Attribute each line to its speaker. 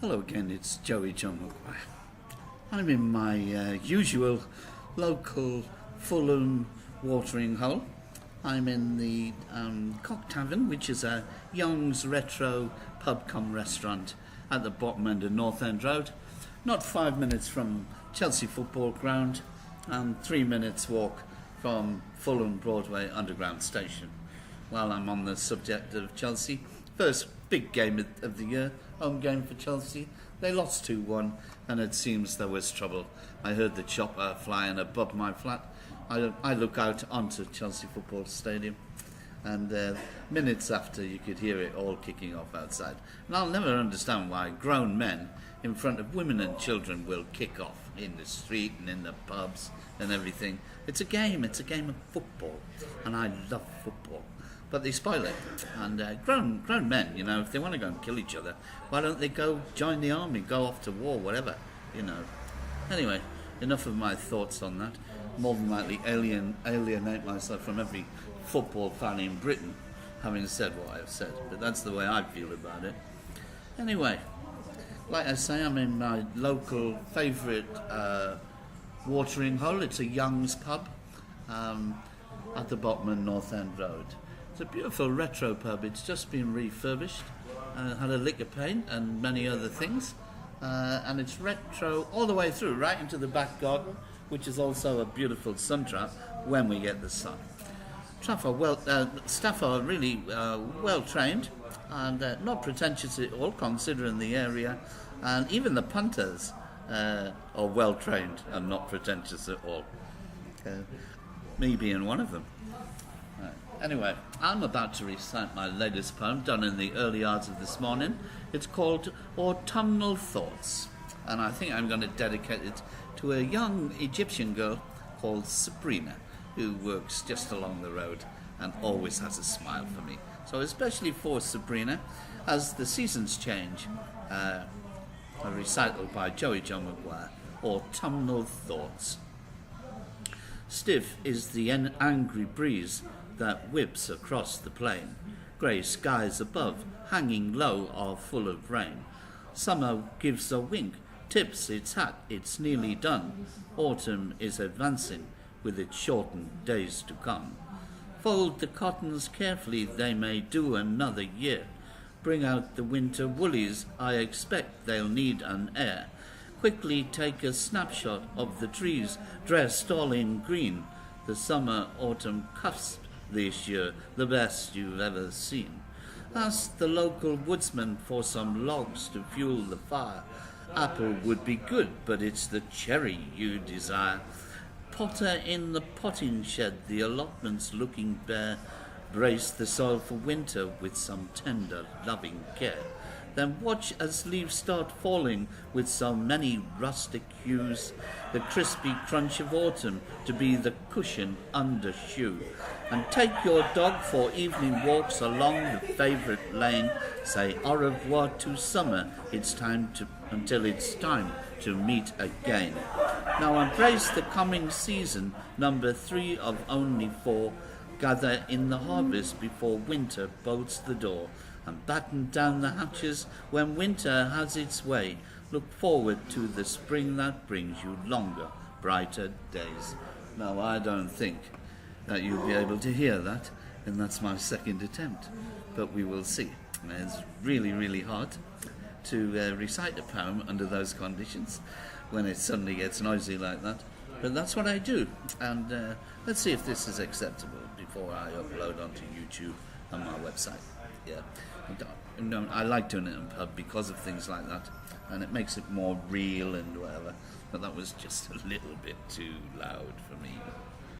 Speaker 1: Hello again, it's Joey John McGuire. I'm in my usual local Fulham watering hole. I'm in the Cock Tavern, which is a Young's retro pub cum restaurant at the bottom end of North End Road. Not 5 minutes from Chelsea Football Ground and 3 minutes walk from Fulham Broadway Underground Station. While I'm on the subject of Chelsea, first big game of the year, home game for Chelsea. They lost 2-1 and it seems there was trouble. I heard the chopper flying above my flat. I look out onto Chelsea Football Stadium and minutes after you could hear it all kicking off outside. And I'll never understand why grown men in front of women and children will kick off in the street and in the pubs and everything. It's a game of football and I love football. But they spoil it. And grown men, if they want to go and kill each other, why don't they go join the army, go off to war, whatever, Anyway, enough of my thoughts on that. More than likely alienate myself from every football fan in Britain, having said what I've said. But that's the way I feel about it. Anyway, like I say, I'm in my local favourite watering hole. It's a Young's pub at the bottom of North End Road. It's a beautiful retro pub. It's just been refurbished, had a lick of paint and many other things, and it's retro all the way through, right into the back garden, which is also a beautiful sun trap when we get the sun. Staff are really well trained and not pretentious at all, considering the area, and even the punters are well trained and not pretentious at all. Me being one of them. Anyway, I'm about to recite my latest poem, done in the early hours of this morning. It's called Autumnal Thoughts, and I think I'm going to dedicate it to a young Egyptian girl called Sabrina, who works just along the road and always has a smile for me. So especially for Sabrina, as the seasons change, a recital by Joey John McGuire, Autumnal Thoughts. Stiff is the angry breeze that whips across the plain. Grey skies above, hanging low, are full of rain. Summer gives a wink, tips its hat, it's nearly done. Autumn is advancing, with its shortened days to come. Fold the cottons carefully, they may do another year. Bring out the winter woolies, I expect they'll need an air. Quickly take a snapshot of the trees, dressed all in green. The summer-autumn cusp this year, the best you've ever seen. Ask the local woodsman for some logs to fuel the fire. Apple would be good, but it's the cherry you desire. Potter in the potting shed, the allotments looking bare. Brace the soil for winter with some tender, loving care. Then watch as leaves start falling with so many rustic hues, the crispy crunch of autumn to be the cushion under shoe. And take your dog for evening walks along the favourite lane. Say au revoir to summer, until it's time to meet again. Now embrace the coming season, number 3 of only 4. Gather in the harvest before winter bolts the door, and batten down the hatches when winter has its way. Look forward to the spring that brings you longer, brighter days. Now, I don't think that you'll be able to hear that, and that's my second attempt, but we will see. It's really, really hard to recite a poem under those conditions when it suddenly gets noisy like that, but that's what I do, and let's see if this is acceptable before I upload onto YouTube and my website. Yeah, I like doing it in pub because of things like that, and it makes it more real and whatever, but that was just a little bit too loud for me.